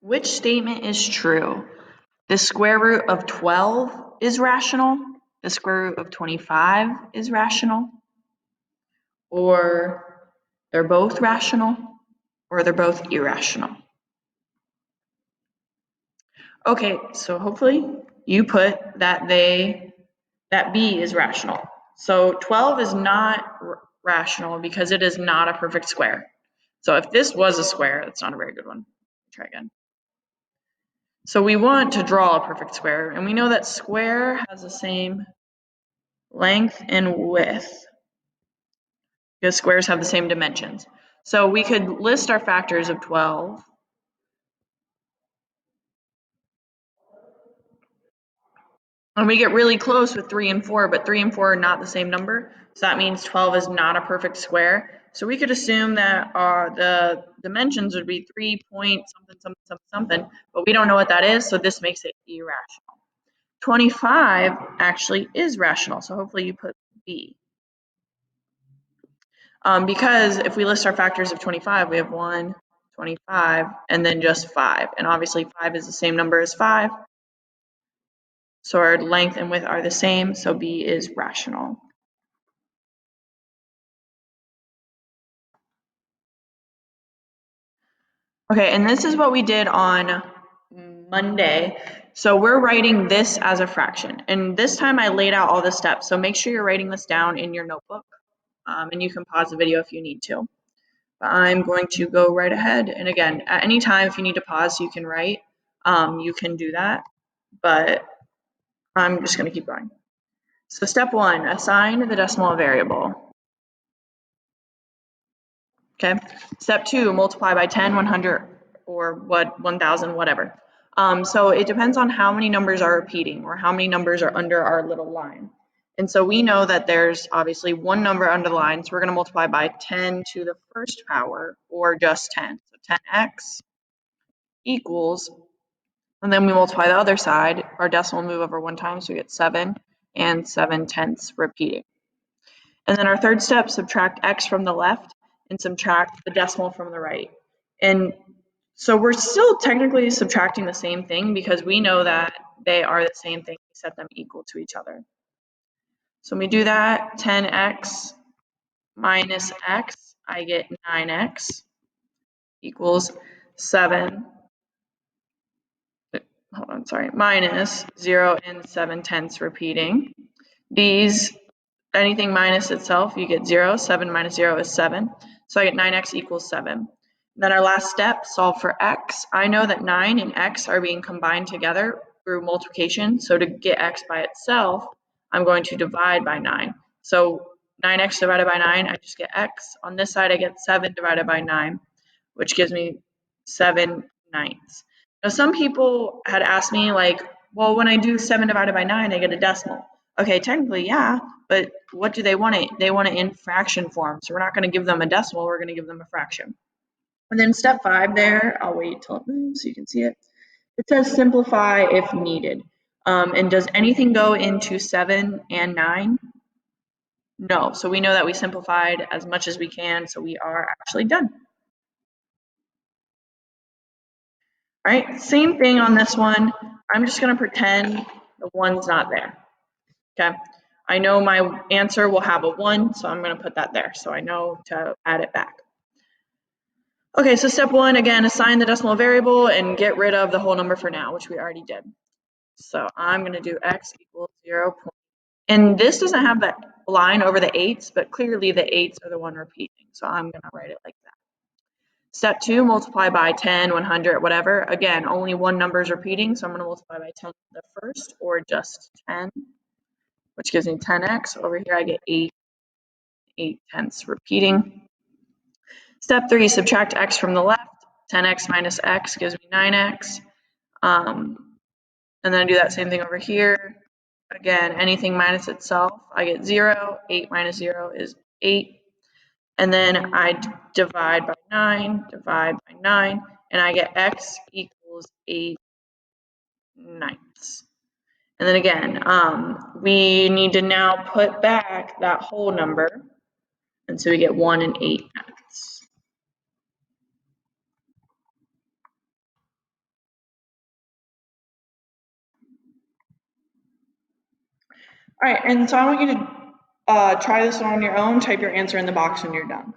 Which statement is true? The square root of 12 is rational, the square root of 25 is rational, or they're both rational, or they're both irrational. Okay, so hopefully you put that B is rational. So 12 is not rational because it is not a perfect square. So if this was a square, that's not a very good one. Try again. So we want to draw a perfect square, and we know that square has the same length and width because squares have the same dimensions. So we could list our factors of 12. And we get really close with 3 and 4, but 3 and 4 are not the same number. So that means 12 is not a perfect square. So we could assume that the dimensions would be 3 point something, something, something, something, but we don't know what that is, so this makes it irrational. 25 actually is rational, so hopefully you put B. Because if we list our factors of 25, we have 1, 25, and then just 5. And obviously 5 is the same number as 5. So our length and width are the same, so B is rational. Okay, and this is what we did on Monday. So we're writing this as a fraction. And this time I laid out all the steps. So make sure you're writing this down in your notebook. And you can pause the video if you need to. But I'm going to go right ahead. And again, at any time, if you need to pause, you can write. You can do that. But I'm just going to keep going. So step 1, assign the decimal variable. Okay. Step 2, multiply by 10, 100, or 1,000, whatever. So it depends on how many numbers are repeating or how many numbers are under our little line. And so we know that there's obviously one number under the line, so we're going to multiply by 10 to the first power, or just 10. So 10x equals, and then we multiply the other side, our decimal move over 1 time, so we get 7 and 7/10 repeating. And then our third step, subtract x from the left and subtract the decimal from the right. And so we're still technically subtracting the same thing because we know that they are the same thing. We set them equal to each other. So when we do that, 10x minus x, I get 9x equals 7. Hold on, sorry, minus 0 and 7/10 repeating. These, anything minus itself, you get 0. 7 minus 0 is 7. So I get 9x equals 7. Then our last step, solve for x. I know that 9 and x are being combined together through multiplication. So to get x by itself, I'm going to divide by 9. So 9x divided by 9, I just get x. On this side, I get 7 divided by 9, which gives me 7/9. Now, some people had asked me, like, well, when I do 7 divided by 9, I get a decimal. Okay, technically, yeah, but what do they want it? They want it in fraction form. So we're not going to give them a decimal, we're going to give them a fraction. And then step 5 there, I'll wait till it moves so you can see it. It says simplify if needed. And does anything go into 7 and 9? No. So we know that we simplified as much as we can, so we are actually done. All right, same thing on this one. I'm just going to pretend the 1's not there. Okay, I know my answer will have a 1, so I'm going to put that there so I know to add it back. Okay, so step 1, again, assign the decimal variable and get rid of the whole number for now, which we already did. So I'm going to do x equals 0. And this doesn't have that line over the 8's, but clearly the 8's are the one repeating, so I'm going to write it like that. Step 2, multiply by 10, 100, whatever. Again, only one number is repeating, so I'm going to multiply by 10 the first, or just 10, which gives me 10x. Over here, I get 8/10 repeating. Step 3, subtract x from the left. 10x minus x gives me 9x. And then I do that same thing over here. Again, anything minus itself, I get 0. 8 minus 0 is 8. And then I divide by 9, and I get x equals 8/9. And then again, we need to now put back that whole number, and so we get 1 and 8/9. All right, and so I want you to try this one on your own, type your answer in the box when you're done.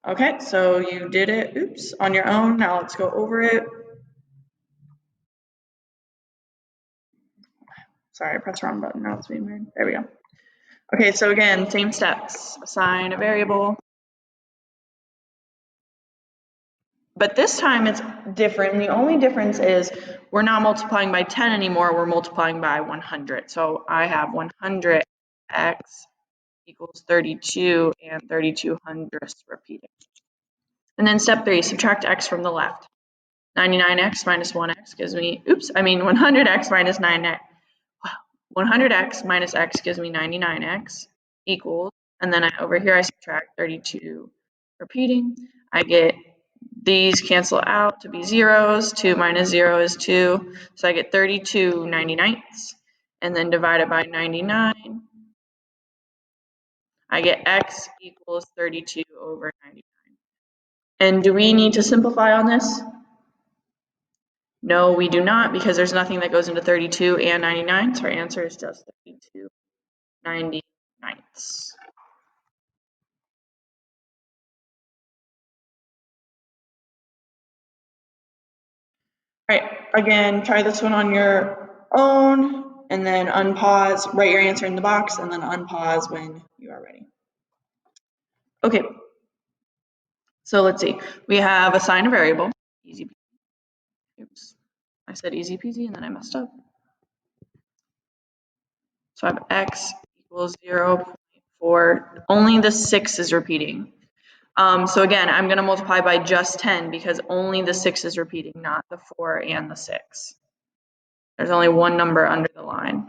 Okay, so you did it, oops, on your own. Now let's go over it. Sorry, I pressed the wrong button. Now it's being weird. There we go. Okay, so again, same steps. Assign a variable. But this time it's different. And the only difference is we're not multiplying by 10 anymore. We're multiplying by 100. So I have 100x equals 32 and 32 hundredths repeated. And then step 3, subtract x from the left. 99x minus 1x gives me, 100x minus 9x. 100x minus x gives me 99x equals, and then over here I subtract 32 repeating. I get these cancel out to be zeros. 2 minus 0 is 2. So I get 32 99ths, and then divided by 99. I get x equals 32 over 99. And do we need to simplify on this? No, we do not, because there's nothing that goes into 32 and 99, so our answer is just 32 99ths. All right, again, try this one on your own, and then unpause, write your answer in the box, and then unpause when you are ready. Okay, so let's see. We have assign a variable. Easy peasy. Oops, I said easy peasy, and then I messed up. So I have x equals 0.4. Only the 6 is repeating. So again, I'm going to multiply by just 10 because only the 6 is repeating, not the 4 and the 6. There's only one number under the line.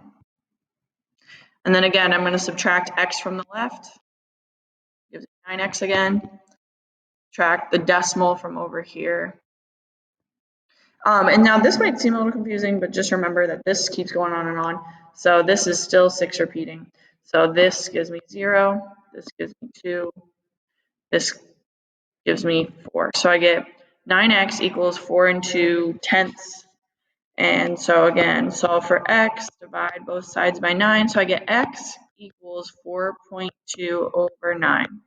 And then again, I'm going to subtract x from the left. Gives me 9x again. Subtract the decimal from over here. And now this might seem a little confusing, but just remember that this keeps going on and on. So this is still 6 repeating. So this gives me 0. This gives me 2. This gives me 4. So I get 9x equals 4 and 2 tenths. And so again, solve for x, divide both sides by 9. So I get x equals 4.2 over 9.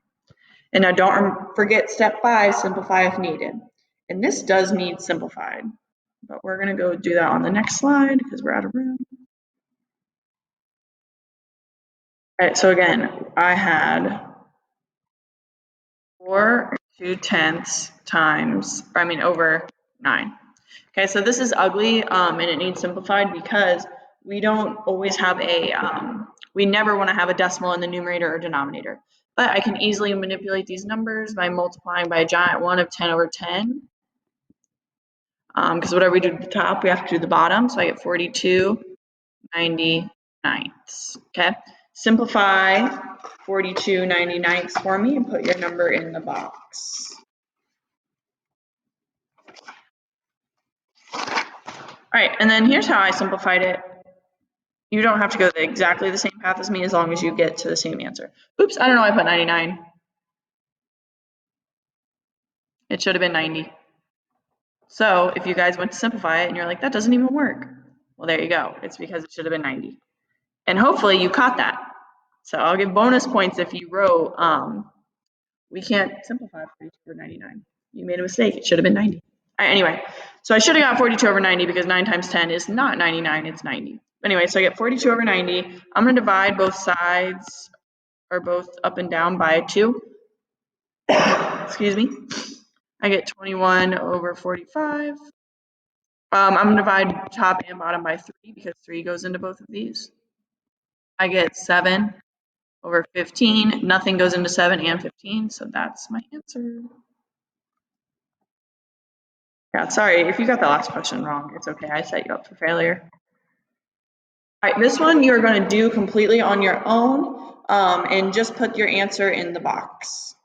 And now don't forget step 5, simplify if needed. And this does need simplified, but we're going to go do that on the next slide because we're out of room. All right, so again, I had 4 2/10 times, over 9. Okay, so this is ugly and it needs simplified because we don't always have we never want to have a decimal in the numerator or denominator. But I can easily manipulate these numbers by multiplying by a giant 1 of 10 over 10. Because whatever we do at the top, we have to do the bottom. So I get 42 99ths. Okay, simplify 42 99ths for me and put your number in the box. All right, and then here's how I simplified it. You don't have to go exactly the same path as me as long as you get to the same answer. Oops, I don't know why I put 99. It should have been 90. So if you guys went to simplify it and you're like, that doesn't even work. Well, there you go. It's because it should have been 90. And hopefully you caught that. So I'll give bonus points if you wrote, we can't simplify 42 over 99. You made a mistake. It should have been 90. All right, anyway, so I should have got 42 over 90 because 9 times 10 is not 99, it's 90. Anyway, so I get 42 over 90. I'm going to divide both sides, or both up and down, by 2. Excuse me. I get 21 over 45. I'm going to divide top and bottom by 3 because 3 goes into both of these. I get 7 over 15. Nothing goes into 7 and 15, so that's my answer. Yeah, sorry, if you got the last question wrong, it's okay. I set you up for failure. All right, this one you're going to do completely on your own, and just put your answer in the box.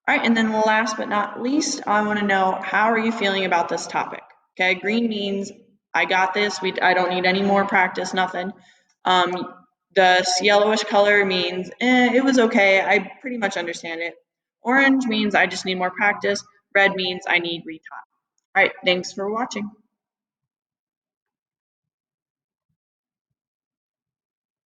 All right, and then last but not least, I want to know, how are you feeling about this topic? Okay, green means I got this. I don't need any more practice, nothing. The yellowish color means it was okay. I pretty much understand it. Orange means I just need more practice. Red means I need retaught. All right, thanks for watching.